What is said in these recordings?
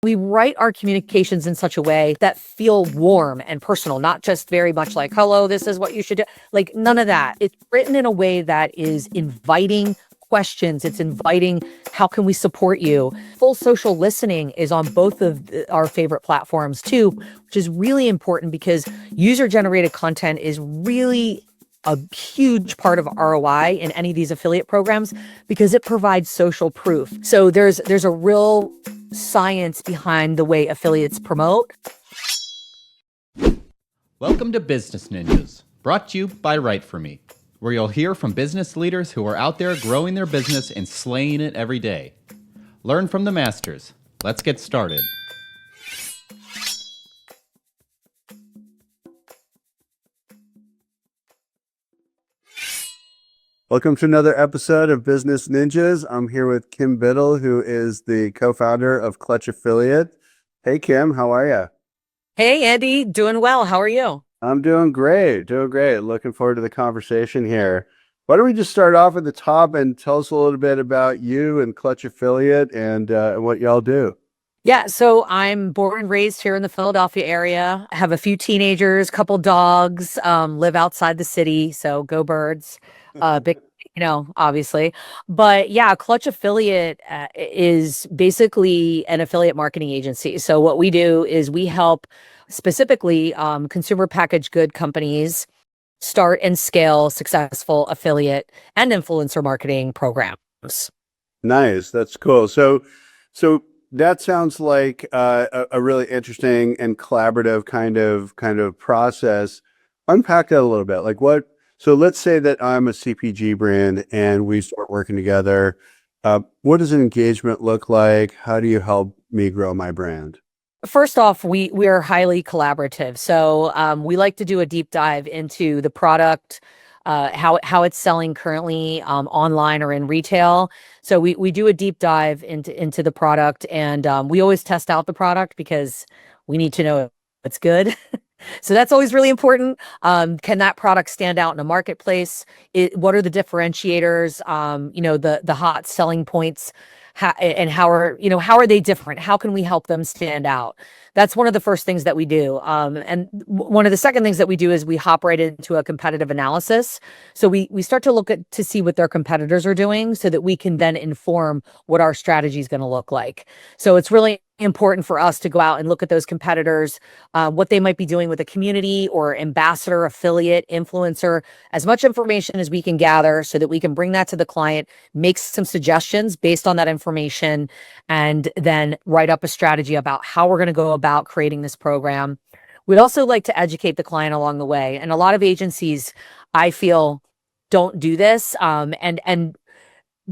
We write our communications in such a way that feel warm and personal, not just very much like, hello, this is what you should do. Like none of that. It's written in a way that is inviting questions. It's inviting, how can we support you? Full social listening is on both of our favorite platforms too, which is really important because user-generated content is really a huge part of ROI in any of these affiliate programs because it provides social proof. So there's a real science behind the way affiliates promote. Welcome to Business Ninjas, brought to you by WriteForMe, where you'll hear from business leaders who are out there growing their business and slaying it every day. Learn from the masters. Let's get started. Welcome to another episode of Business Ninjas. I'm here with Kim Biddle, who is the co-founder of Clutch Affiliate. Hey, Kim, how are you? Hey, Andy, doing well. How are you? I'm doing great, Looking forward to the conversation here. Why don't we just start off at the top and tell us a little bit about you and Clutch Affiliate and what y'all do. Yeah, so I'm born and raised here in the Philadelphia area. I have a few teenagers, couple dogs, live outside the city, so go birds. Big, obviously. But yeah, Clutch Affiliate is basically an affiliate marketing agency. So what we do is we help specifically consumer packaged good companies start and scale successful affiliate and influencer marketing programs. Nice, that's cool. So that sounds like a really interesting and collaborative kind of process. Unpack that a little bit. Like what? So let's say that I'm a CPG brand and we start working together. What does an engagement look like? How do you help me grow my brand? First off, we are highly collaborative. So we like to do a deep dive into the product, how it's selling currently online or in retail. So we do a deep dive into the product, and we always test out the product because we need to know it's good. So that's always really important. Can that product stand out in a marketplace? What are the differentiators? The hot selling points, and how are they different? How can we help them stand out? That's one of the first things that we do. And one of the second things that we do is we hop right into a competitive analysis. So we start to look to see what their competitors are doing so that we can then inform what our strategy is going to look like. So it's really important for us to go out and look at those competitors, what they might be doing with a community or ambassador, affiliate, influencer, as much information as we can gather so that we can bring that to the client, make some suggestions based on that information, and then write up a strategy about how we're going to go about creating this program. We'd also like to educate the client along the way. And a lot of agencies, I feel, don't do this and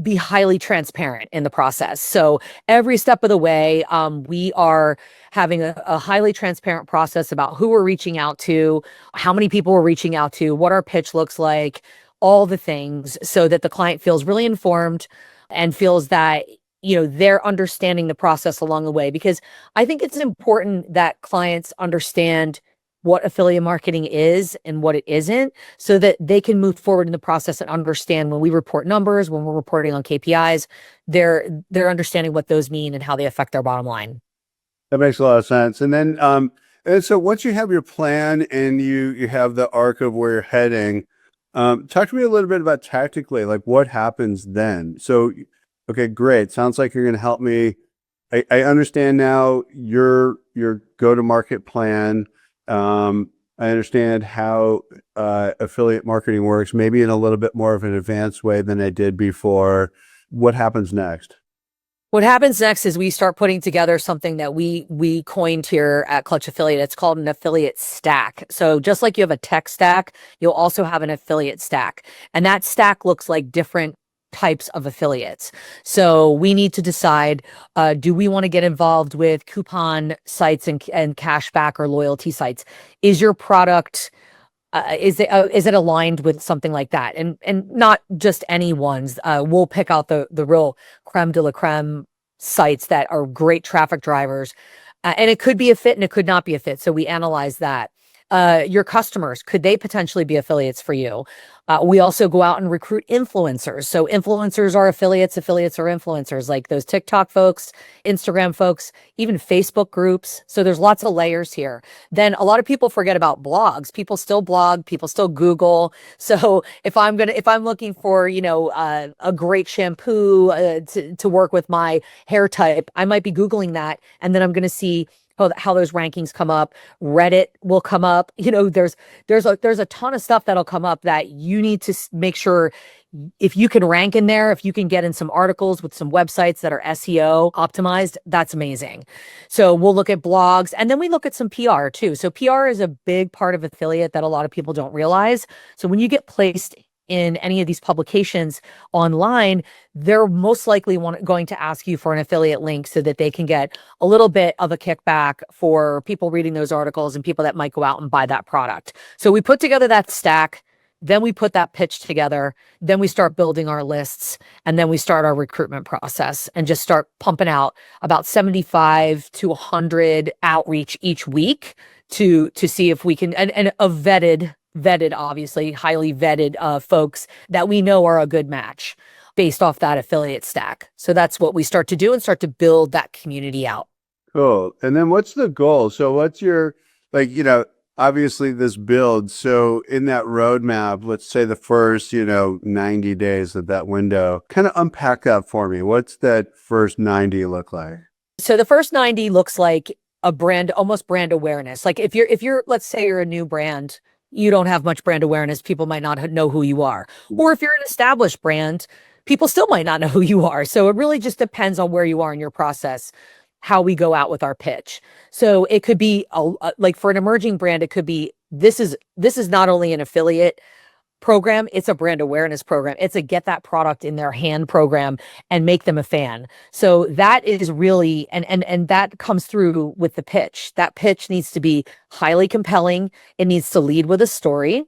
be highly transparent in the process. So every step of the way, we are having a highly transparent process about who we're reaching out to, how many people we're reaching out to, what our pitch looks like, all the things, so that the client feels really informed and feels that they're understanding the process along the way. Because I think it's important that clients understand what affiliate marketing is and what it isn't, so that they can move forward in the process and understand when we report numbers, when we're reporting on KPIs, they're understanding what those mean and how they affect their bottom line. That makes a lot of sense. And then, and so once you have your plan and you have the arc of where you're heading, talk to me a little bit about tactically, like what happens then? So, okay, great. Sounds like you're going to help me. I understand now your go-to-market plan. I understand how affiliate marketing works, maybe in a little bit more of an advanced way than I did before. What happens next? What happens next is we start putting together something that we coined here at Clutch Affiliate. It's called an affiliate stack. So just like you have a tech stack, you'll also have an affiliate stack. And that stack looks like different types of affiliates. So we need to decide, do we want to get involved with coupon sites and cashback or loyalty sites? Is your product, is it aligned with something like that? And not just any ones. We'll pick out the real creme de la creme sites that are great traffic drivers. And it could be a fit and it could not be a fit. So we analyze that. your customers, could they potentially be affiliates for you? We also go out and recruit influencers. So influencers are affiliates, affiliates are influencers, like those TikTok folks, Instagram folks, even Facebook groups. So there's lots of layers here. Then a lot of people forget about blogs. People still blog, people still Google. So if I'm looking for, a great shampoo to work with my hair type, I might be Googling that, and then I'm going to see how those rankings come up. Reddit will come up. There's a ton of stuff that'll come up that you need to make sure, if you can rank in there, if you can get in some articles with some websites that are SEO optimized, that's amazing. So we'll look at blogs, and then we look at some PR too. So PR is a big part of affiliate that a lot of people don't realize. So when you get placed in any of these publications online, they're most likely going to ask you for an affiliate link so that they can get a little bit of a kickback for people reading those articles and people that might go out and buy that product. So we put together that stack, then we put that pitch together, then we start building our lists, and then we start our recruitment process and just start pumping out about 75 to 100 outreach each week to see if we can, and a vetted, obviously highly vetted folks that we know are a good match based off that affiliate stack. So that's what we start to do and start to build that community out. Cool. And then what's the goal? So what's your, obviously this build. So in that roadmap, let's say the first, 90 days of that window, kind of unpack that for me. What's that first 90 look like? So the first 90 looks like a brand, almost brand awareness. Like if you're, let's say you're a new brand, you don't have much brand awareness. People might not know who you are. Or if you're an established brand, people still might not know who you are. So it really just depends on where you are in your process, how we go out with our pitch. So it could be like for an emerging brand, it could be, this is not only an affiliate program, it's a brand awareness program. It's a get that product in their hand program and make them a fan. So that is really, and that comes through with the pitch. That pitch needs to be highly compelling. It needs to lead with a story.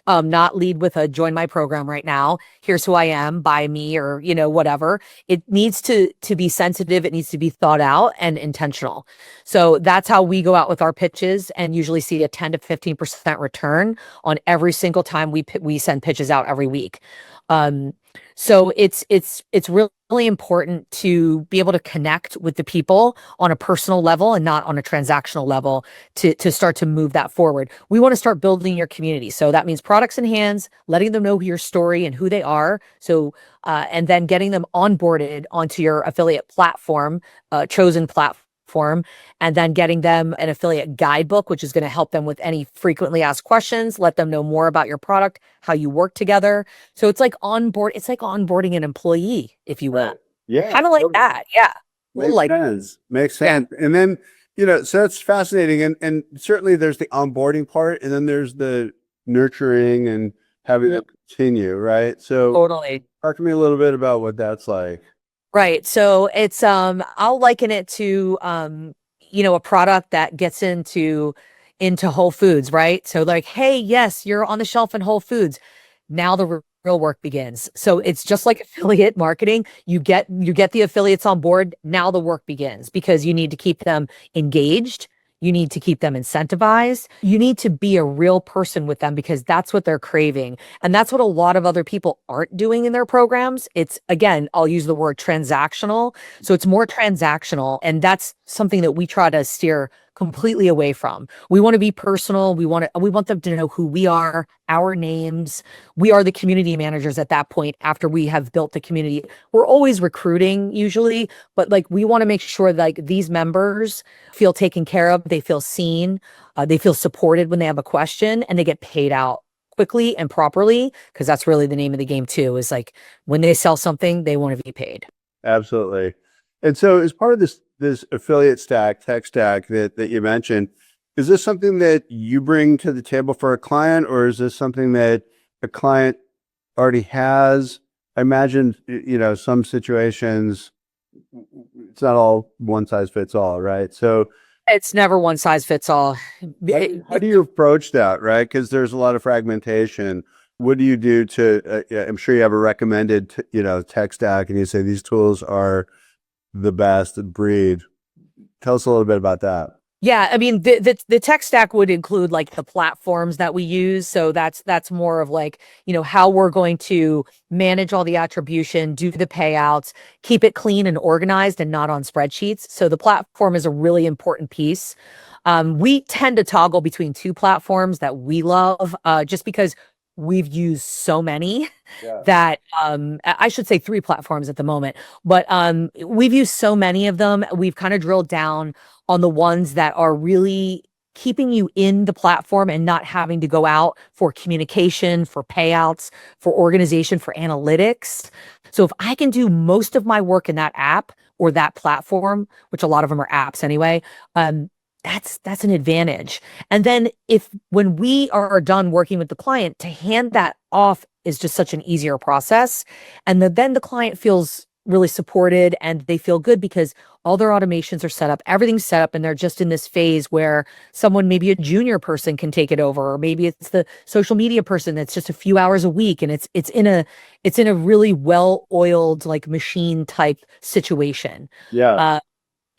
Not lead with a join my program right now. Here's who I am, buy me, or, whatever. It needs to be sensitive. It needs to be thought out and intentional. So that's how we go out with our pitches and usually see a 10 to 15% return on every single time we send pitches out every week. So it's really important to be able to connect with the people on a personal level and not on a transactional level to start to move that forward. We want to start building your community. So that means products in hands, letting them know your story and who they are. So, and then getting them onboarded onto your affiliate platform, chosen platform, and then getting them an affiliate guidebook, which is going to help them with any frequently asked questions, let them know more about your product, how you work together. So it's like onboarding an employee, if you will. Yeah. Kind of like that. Yeah. Makes sense. And then, so it's fascinating. And certainly there's the onboarding part, and then there's the nurturing and having it continue, right? So Totally. talk to me a little bit about what that's like. Right. So it's I'll liken it to a product that gets into Whole Foods, right? So like, hey, yes, you're on the shelf in Whole Foods. Now the real work begins. So it's just like affiliate marketing. You get the affiliates on board. Now the work begins because you need to keep them engaged. You need to keep them incentivized. You need to be a real person with them because that's what they're craving. And that's what a lot of other people aren't doing in their programs. It's, again, I'll use the word transactional. So it's more transactional. And that's something that we try to steer completely away from. We want to be personal. We want them to know who we are, our names. We are the community managers at that point after we have built the community. We're always recruiting usually, but like we want to make sure like these members feel taken care of, they feel seen, they feel supported when they have a question, and they get paid out quickly and properly, because that's really the name of the game too, is like when they sell something, they want to be paid. Absolutely. And so as part of this affiliate stack, tech stack that you mentioned, is this something that you bring to the table for a client, or is this something that a client already has? I imagine, some situations, it's not all one size fits all, right? So It's never one size fits all. how do you approach that, right? Because there's a lot of fragmentation. What do you do to, I'm sure you have a recommended, tech stack, and you say these tools are the best breed. Tell us a little bit about that. Yeah, I mean the tech stack would include like the platforms that we use. So that's more of like, how we're going to manage all the attribution, do the payouts, keep it clean and organized and not on spreadsheets. So the platform is a really important piece. We tend to toggle between two platforms that we love, just because we've used so many Yeah. that I should say three platforms at the moment, but we've used so many of them. We've kind of drilled down on the ones that are really keeping you in the platform and not having to go out for communication, for payouts, for organization, for analytics. So if I can do most of my work in that app or that platform, which a lot of them are apps anyway, that's an advantage. And then if when we are done working with the client, to hand that off is just such an easier process. And then the client feels really supported and they feel good because all their automations are set up, everything's set up, and they're just in this phase where someone, maybe a junior person, can take it over, or maybe it's the social media person that's just a few hours a week, and it's in a really well-oiled like machine type situation. Yeah.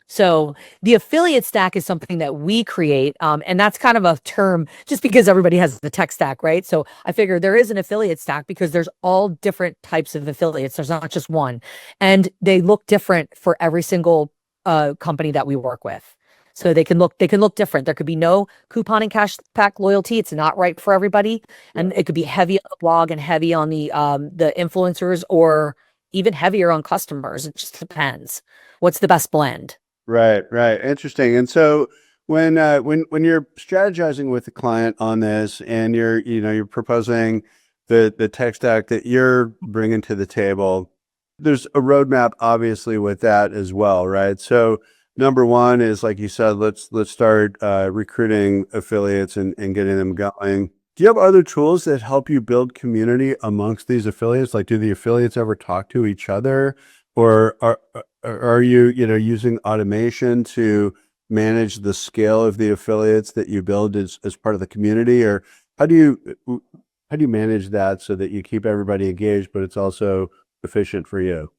So the affiliate stack is something that we create, and that's kind of a term just because everybody has the tech stack, right? So I figure there is an affiliate stack because there's all different types of affiliates. There's not just one, and they look different for every single company that we work with. So they can look different. There could be no coupon and cashback loyalty. It's not right for everybody, and it could be heavy on the blog and heavy on the influencers, or even heavier on customers. It just depends. What's the best blend? Right, right. Interesting. And so when you're strategizing with the client on this and you're proposing the tech stack that you're bringing to the table, there's a roadmap obviously with that as well, right? So number one is, like you said, let's start recruiting affiliates and getting them going. Do you have other tools that help you build community amongst these affiliates? Like, do the affiliates ever talk to each other, or are you using automation to manage the scale of the affiliates that you build as part of the community, or how do you manage that so that you keep everybody engaged, but it's also efficient for you?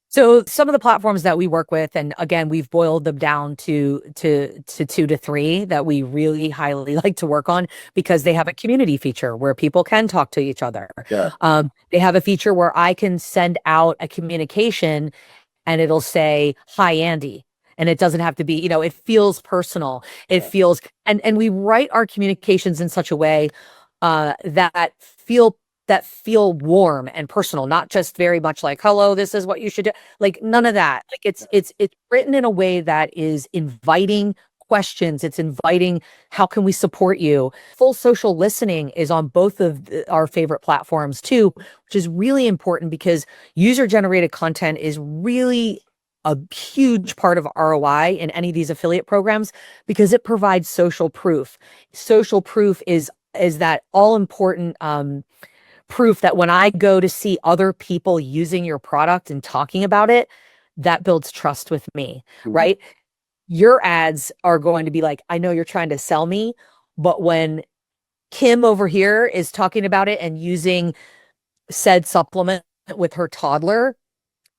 So some of the platforms that we work with, and again, we've boiled them down to two to three that we really highly like to work on because they have a community feature where people can talk to each other. Yeah. They have a feature where I can send out a communication and it'll say, "Hi, Andy." And it doesn't have to be, it feels personal. It feels, and we write our communications in such a way that feel warm and personal, not just very much like, "Hello, this is what you should do." Like, none of that. Like, it's written in a way that is inviting questions. It's inviting, how can we support you? Full social listening is on both of our favorite platforms too, which is really important because user generated content is really a huge part of ROI in any of these affiliate programs because it provides social proof. Social proof is that all important proof that when I go to see other people using your product and talking about it, that builds trust with me, Mhm. right? Your ads are going to be like, "I know you're trying to sell me, but when Kim over here is talking about it and using said supplement with her toddler,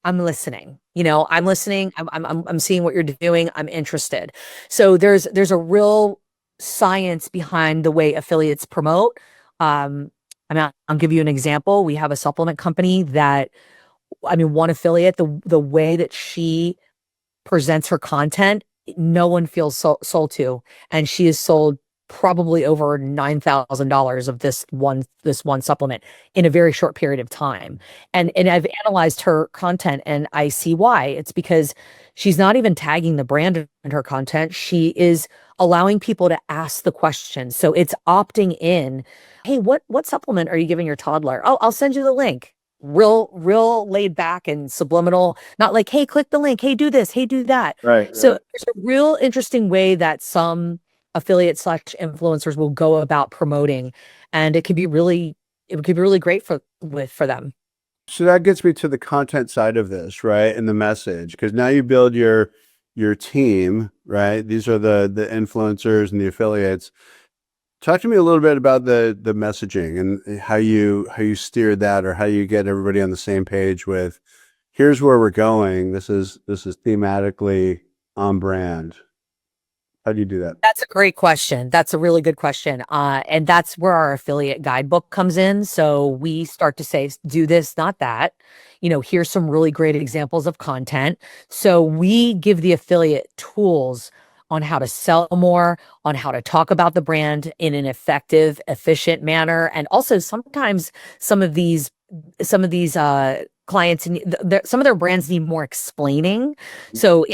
I'm listening. I'm listening. I'm seeing what you're doing. I'm interested." So there's a real science behind the way affiliates promote. I'll give you an example. We have a supplement company that, I mean, one affiliate, the way that she presents her content, no one feels sold to, and she has sold probably over $9,000 of this one supplement in a very short period of time. And I've analyzed her content and I see why. It's because she's not even tagging the brand in her content. She is allowing people to ask the question. So it's opting in. "Hey, what supplement are you giving your toddler?" "Oh, I'll send you the link." Real laid back and subliminal, not like, "Hey, click the link. Hey, do this. Hey, do that." Right, So right. there's a real interesting way that some affiliate slash influencers will go about promoting, and it could be really great for them. So that gets me to the content side of this, right? And the message, because now you build your team, right? These are the influencers and the affiliates. Talk to me a little bit about the messaging and how you steer that, or how you get everybody on the same page with, here's where we're going. This is thematically on brand. How do you do that? That's a great question. That's a really good question. And that's where our affiliate guidebook comes in. So we start to say, do this, not that. Here's some really great examples of content. So we give the affiliate tools on how to sell more, on how to talk about the brand in an effective, efficient manner. And also sometimes some of these clients and some of their brands need more explaining. So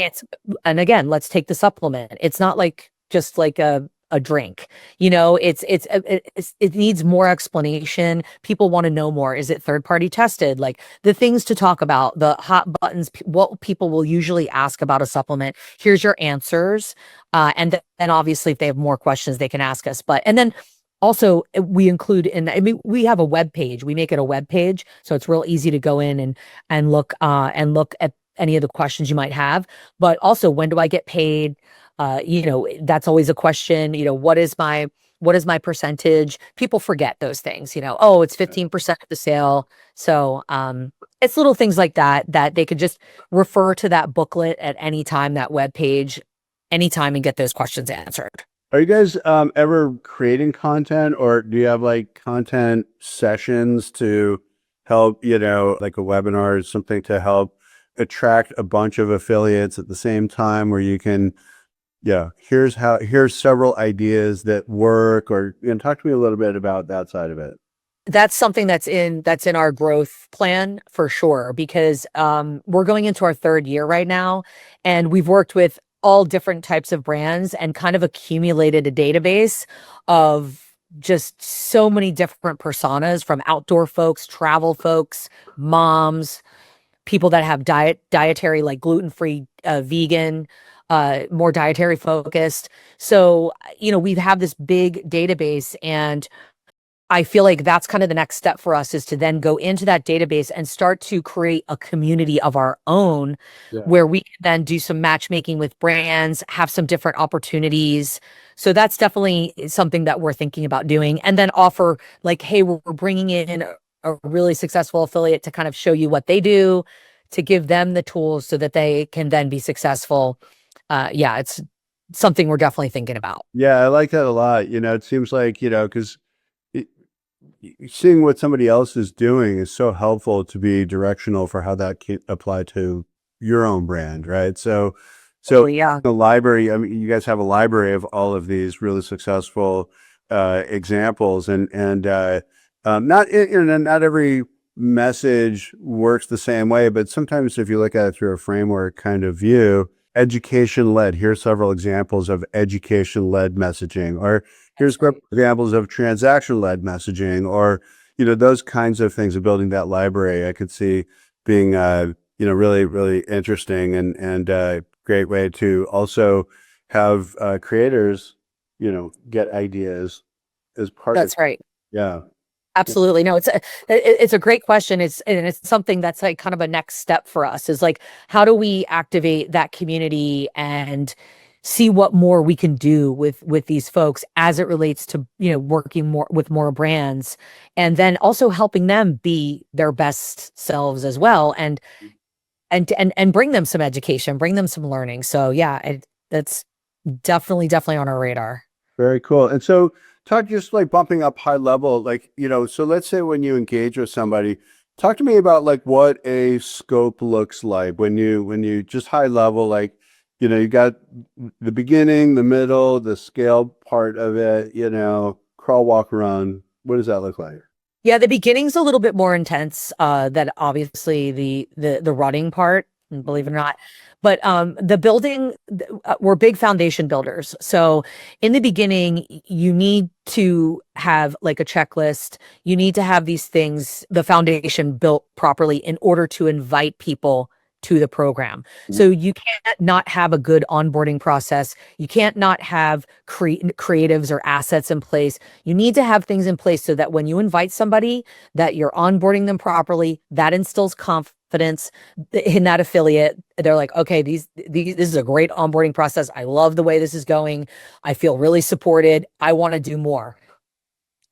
and again, let's take the supplement. It's not like just like a drink. It needs more explanation. People want to know more. Is it third party tested? Like the things to talk about, the hot buttons, what people will usually ask about a supplement. Here's your answers. And obviously if they have more questions, they can ask us. And then also we include we have a web page. We make it a web page. So it's real easy to go in and look at any of the questions you might have. But also, when do I get paid? That's always a question. What is my percentage? People forget those things. Oh, it's 15% of the sale. So it's little things like that they could just refer to that booklet at any time, that web page, anytime, and get those questions answered. Are you guys ever creating content, or do you have like content sessions to help, like a webinar or something to help attract a bunch of affiliates at the same time, where you can, here's several ideas that work, or talk to me a little bit about that side of it. That's something that's in our growth plan for sure, because we're going into our third year right now, and we've worked with all different types of brands and kind of accumulated a database of just so many different personas, from outdoor folks, travel folks, moms, people that have dietary, like gluten-free, vegan, more dietary focused. So, we have this big database, and I feel like that's kind of the next step for us, is to then go into that database and start to create a community of our own, where we can then do some matchmaking with brands, have some different opportunities. So that's definitely something that we're thinking about doing. And then offer, like, hey, we're bringing in a really successful affiliate to kind of show you what they do, to give them the tools so that they can then be successful. It's something we're definitely thinking about. Yeah, I like that a lot. It seems like, because seeing what somebody else is doing is so helpful to be directional for how that can apply to your own brand, right? So Yeah. the library, I mean, you guys have a library of all of these really successful examples, and not not every message works the same way, but sometimes if you look at it through a framework kind of view, education led. Here's several examples of education led messaging, or here's examples of transaction led messaging, or those kinds of things. Of building that library, I could see being really, really interesting, and great way to also have creators get ideas as part That's of. right. Yeah. Absolutely. No, it's a great question. It's something that's like kind of a next step for us, is like, how do we activate that community and see what more we can do with these folks as it relates to, working more with more brands, and then also helping them be their best selves as well, and bring them some education, bring them some learning. So yeah, that's definitely on our radar. Very cool. And so talk, just like bumping up high level, like, so let's say when you engage with somebody, talk to me about like what a scope looks like when you just high level, like, you got the beginning, the middle, the scale part of it, crawl, walk, run. What does that look like? Yeah, the beginning's a little bit more intense than obviously the running part, believe it or not. But the building, we're big foundation builders. So in the beginning, you need to have like a checklist. You need to have these things, the foundation built properly, in order to invite people to the program. So you can't not have a good onboarding process. You can't not have creatives or assets in place. You need to have things in place so that when you invite somebody, that you're onboarding them properly. That instills confidence in that affiliate. They're like, okay, this is a great onboarding process. I love the way this is going. I feel really supported. I want to do more.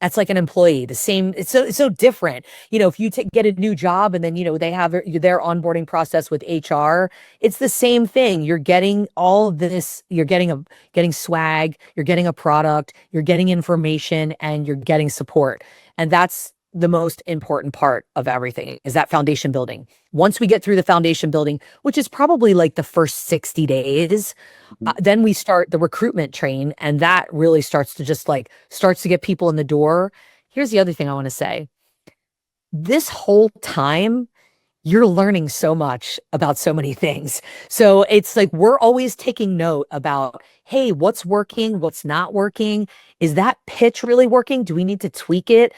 That's like an employee. The same. It's so different. If you get a new job and then they have their onboarding process with HR, it's the same thing. You're getting all of this. You're getting swag. You're getting a product. You're getting information, and you're getting support. And that's the most important part of everything, is that foundation building. Once we get through the foundation building, which is probably like the first 60 days, then we start the recruitment train, and that really starts to get people in the door. Here's the other thing I want to say. This whole time, you're learning so much about so many things. So it's like we're always taking note about, hey, what's working, what's not working? Is that pitch really working? Do we need to tweak it?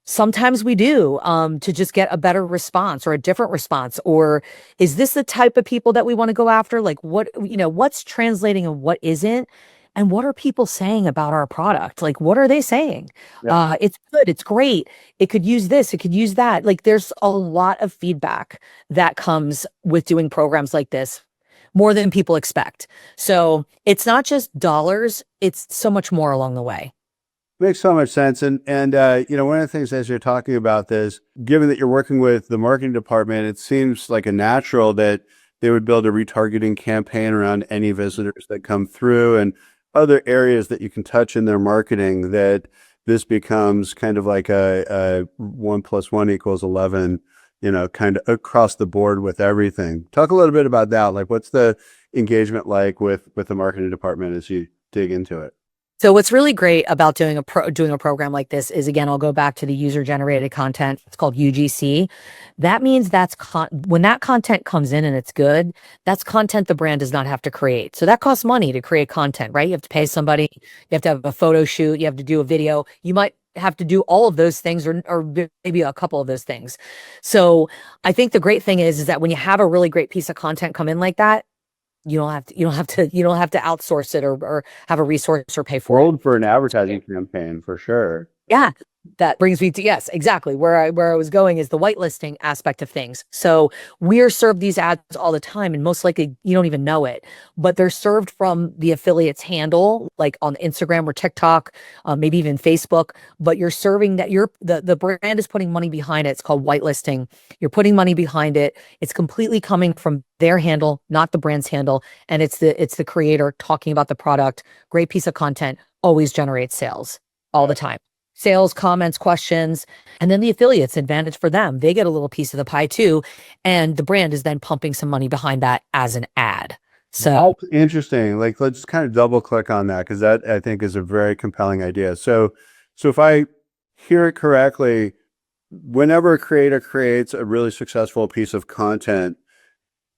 Sometimes we do, to just get a better response or a different response. Or is this the type of people that we want to go after? Like what's translating and what isn't? And what are people saying about our product? Like, what are they saying? Yeah. It's good. It's great. It could use this. It could use that. Like, there's a lot of feedback that comes with doing programs like this, more than people expect. So it's not just dollars. It's so much more along the way. Makes so much sense. And one of the things as you're talking about this, given that you're working with the marketing department, it seems like a natural that they would build a retargeting campaign around any visitors that come through and other areas that you can touch in their marketing, that this becomes kind of like a 1 + 1 = 11, kind of across the board with everything. Talk a little bit about that. Like, what's the engagement like with the marketing department as you dig into it? So what's really great about doing a program like this is, again, I'll go back to the user generated content. It's called UGC. That means when that content comes in and it's good, that's content the brand does not have to create. So that costs money to create content, right? You have to pay somebody, you have to have a photo shoot, you have to do a video. You might have to do all of those things, or maybe a couple of those things. So I think the great thing is that when you have a really great piece of content come in like that, you don't have to outsource it, or have a resource or pay for it. World for an advertising campaign for sure. Yeah, that brings me to, yes, exactly where I was going, is the whitelisting aspect of things. So we're served these ads all the time, and most likely you don't even know it, but they're served from the affiliate's handle, like on Instagram or TikTok, maybe even Facebook. But you're serving that, the brand is putting money behind it. It's called whitelisting. You're putting money behind it. It's completely coming from their handle, not the brand's handle, and it's the creator talking about the product. Great piece of content always generates sales all the time. Sales, comments, questions, and then the affiliates, advantage for them. They get a little piece of the pie too, and the brand is then pumping some money behind that as an ad. So That's interesting. Like, let's kind of double click on that, because that, I think, is a very compelling idea. So if I hear it correctly, whenever a creator creates a really successful piece of content,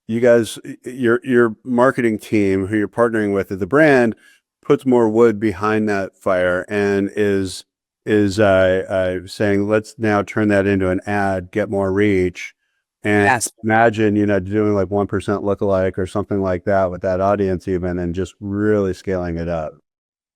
you guys, your marketing team who you're partnering with at the brand, puts more wood behind that fire and is saying, let's now turn that into an ad, get more reach. And yes, imagine, doing like 1% lookalike or something like that with that audience even, and just really scaling it up.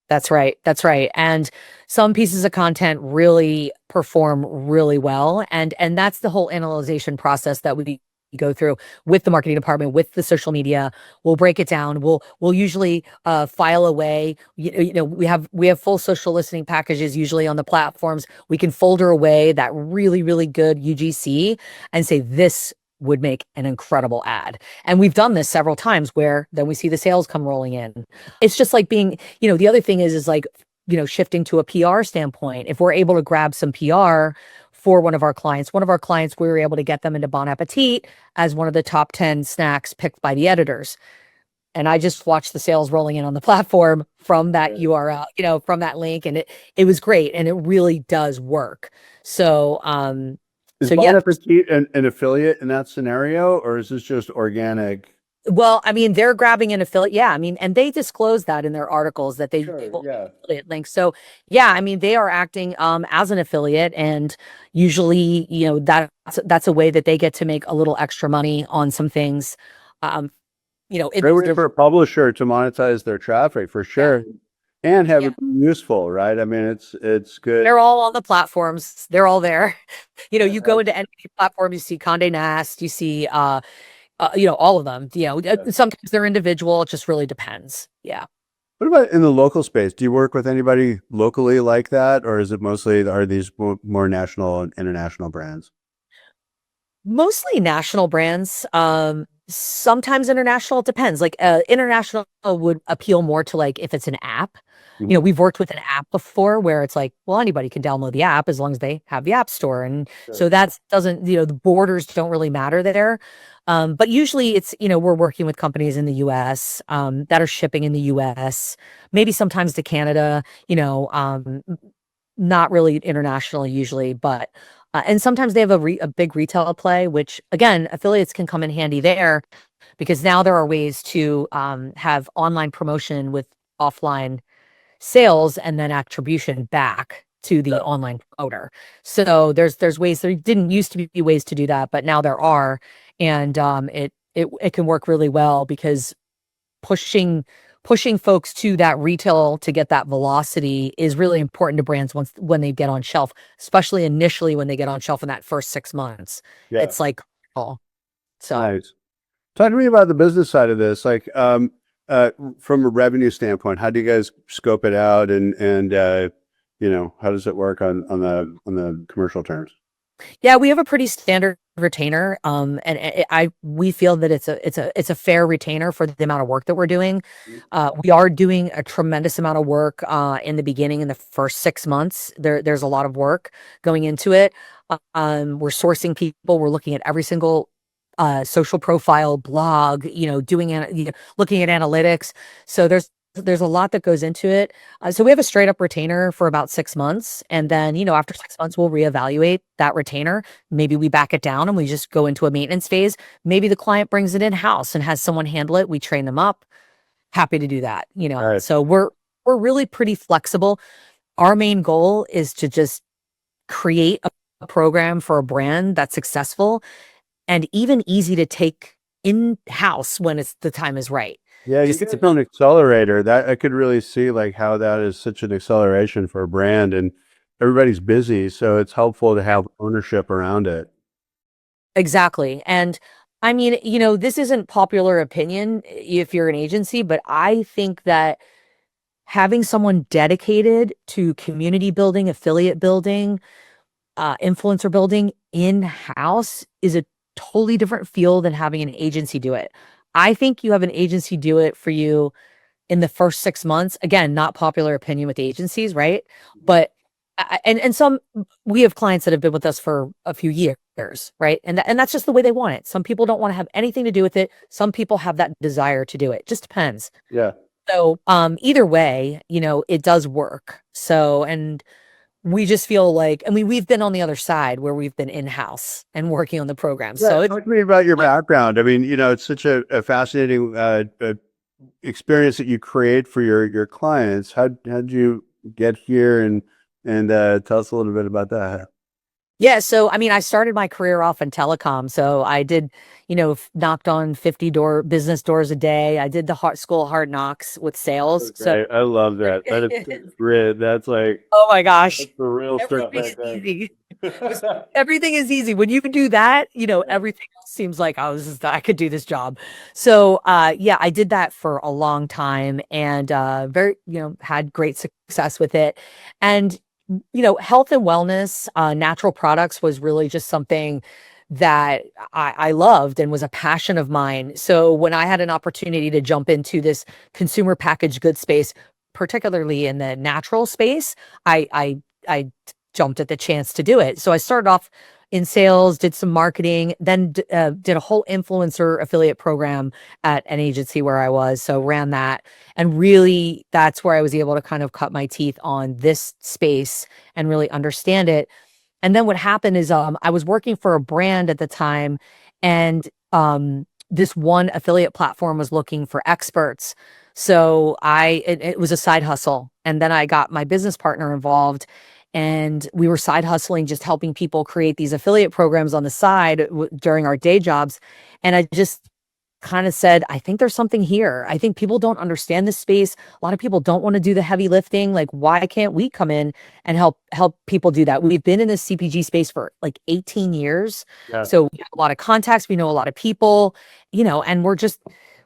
that's right. That's right. And some pieces of content really perform really well. And that's the whole analyzation process that we go through with the marketing department, with the social media. We'll break it down. We'll usually file away. We have full social listening packages usually on the platforms. We can folder away that really, really good UGC and say, this would make an incredible ad. And we've done this several times, where then we see the sales come rolling in. It's just like being, the other thing is like, shifting to a PR standpoint. If we're able to grab some PR for one of our clients, we were able to get them into Bon Appetit as one of the top 10 snacks picked by the editors. And I just watched the sales rolling in on the platform from that URL, from that link. And it was great. And it really does work. So, Is so Bon yeah. Appetit an affiliate in that scenario, or is this just organic? Well, I mean, they're grabbing an affiliate. Yeah. I mean, and they disclose that in their articles that they Sure, will yeah. affiliate links. So yeah, I mean, they are acting as an affiliate, and usually, that's a way that they get to make a little extra money on some things. Great way for a publisher to monetize their traffic for sure, and have Yeah. it be useful, right? I mean, it's good. They're all on the platforms. They're all there. You go into any platform, you see Condé Nast, you see, all of them. Sometimes they're individual. It just really depends. Yeah. What about in the local space? Do you work with anybody locally like that, or is it mostly are these more national and international brands? Mostly national brands. Sometimes international, it depends. Like international would appeal more to like if it's an app. You know, Mhm. we've worked with an app before where it's like, well, anybody can download the app as long as they have the app store. And Sure. so that doesn't, the borders don't really matter there. But usually it's, we're working with companies in the US that are shipping in the US, maybe sometimes to Canada, not really internationally usually, but and sometimes they have a big retail play, which again, affiliates can come in handy there because now there are ways to have online promotion with offline sales and then attribution back to the Yeah. online promoter. So there's ways. There didn't used to be ways to do that, but now there are, and it can work really well because pushing pushing folks to that retail to get that velocity is really important to brands when they get on shelf, especially initially when they get on shelf in that first 6 months. Yeah. It's like, oh, so Nice. Talk to me about the business side of this. Like, from a revenue standpoint, how do you guys scope it out, and how does it work on the commercial terms? yeah, we have a pretty standard retainer, and we feel that it's a fair retainer for the amount of work that we're doing. We are doing a tremendous amount of work in the beginning, in the first 6 months. There's a lot of work going into it. We're sourcing people. We're looking at every single social profile, blog. Looking at analytics. So there's a lot that goes into it. So we have a straight up retainer for about 6 months. And then, after 6 months, we'll reevaluate that retainer. Maybe we back it down and we just go into a maintenance phase. Maybe the client brings it in house and has someone handle it. We train them up. Happy to do that. All right. So we're really pretty flexible. Our main goal is to just create a program for a brand that's successful and even easy to take in house when the time is right. Yeah, you Just guys to are an accelerator. That I could really see like how that is such an acceleration for a brand, and everybody's busy, so it's helpful to have ownership around it. Exactly. And I mean, this isn't popular opinion if you're an agency, but I think that having someone dedicated to community building, affiliate building, influencer building in house is a totally different feel than having an agency do it. I think you have an agency do it for you in the first 6 months. Again, not popular opinion with agencies, right? But and some we have clients that have been with us for a few years, right? And that's just the way they want it. Some people don't want to have anything to do with it. Some people have that desire to do it. Just depends. Yeah. So either way, it does work. So and we just feel like, and we've been on the other side where we've been in-house and working on the program. Yeah. So it's Talk to me about your background. I mean, it's such a fascinating experience that you create for your clients. How'd you get here, and tell us a little bit about that? Yeah, so I mean, I started my career off in telecom. So I did, knocked on 50 business doors a day. I did the school of hard knocks with sales. So Great. I love that. That is great. That's like oh my gosh, that's the real stuff everything right is there. easy. Everything is easy. When you can do that, everything else seems like I could do this job. So yeah, I did that for a long time and very, had great success with it. And health and wellness, natural products was really just something that I loved and was a passion of mine. So when I had an opportunity to jump into this consumer packaged goods space, particularly in the natural space, I jumped at the chance to do it. So I started off in sales, did some marketing, then did a whole influencer affiliate program at an agency where I was. So ran that. And really, that's where I was able to kind of cut my teeth on this space and really understand it. And then what happened is I was working for a brand at the time, and this one affiliate platform was looking for experts. So it was a side hustle. And then I got my business partner involved, and we were side hustling, just helping people create these affiliate programs on the side during our day jobs. And I just kind of said, I think there's something here. I think people don't understand this space. A lot of people don't want to do the heavy lifting. Like, why can't we come in and help people do that? We've been in this CPG space for like 18 years. Yeah. So we have a lot of contacts. We know a lot of people, and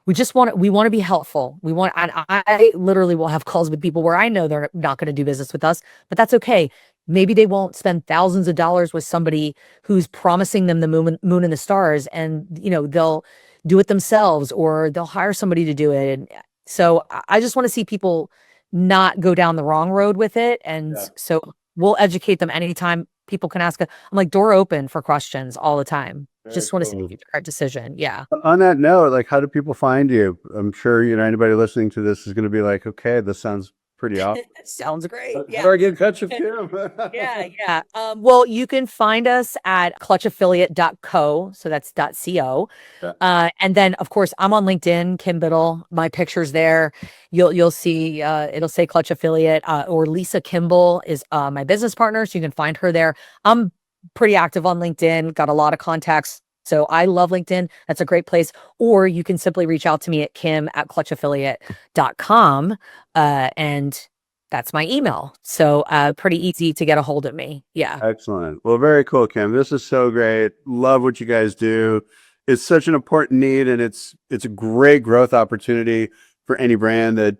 we want to be helpful. And I literally will have calls with people where I know they're not going to do business with us, but that's okay. Maybe they won't spend thousands of dollars with somebody who's promising them the moon and the stars, and they'll do it themselves, or they'll hire somebody to do it. And so I just want to see people not go down the wrong road with it. And Yeah. so we'll educate them anytime people can ask. I'm like, door open for questions all the time. Very Just want to see cool. the right decision. Yeah. On that note, like, how do people find you? I'm sure, anybody listening to this is going to be like, okay, this sounds pretty awesome. Sounds great. How Yeah. do I get in touch with Kim? Yeah. Well, you can find us at clutchaffiliate.co. So that's .co. Yeah. And then of course I'm on LinkedIn, Kim Biddle. My picture's there. You'll see it'll say Clutch Affiliate, or Lisa Kimball is my business partner. So you can find her there. I'm pretty active on LinkedIn, got a lot of contacts. So I love LinkedIn. That's a great place. Or you can simply reach out to me at kim@clutchaffiliate.com. And that's my email. So pretty easy to get a hold of me. Yeah. Excellent. Well, very cool, Kim. This is so great. Love what you guys do. It's such an important need, and it's a great growth opportunity for any brand that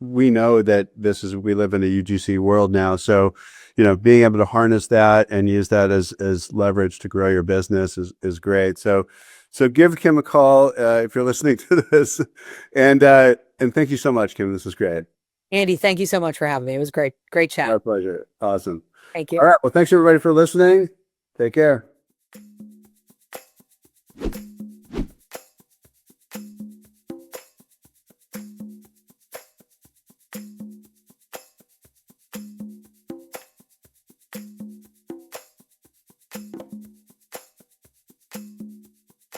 we know that we live in a UGC world now. So, being able to harness that and use that as leverage to grow your business is great. So give Kim a call if you're listening to this, and thank you so much, Kim. This was great. Andy, thank you so much for having me. It was great. Great chat. Our pleasure. Awesome. Thank you. All right. Well, thanks everybody for listening. Take care.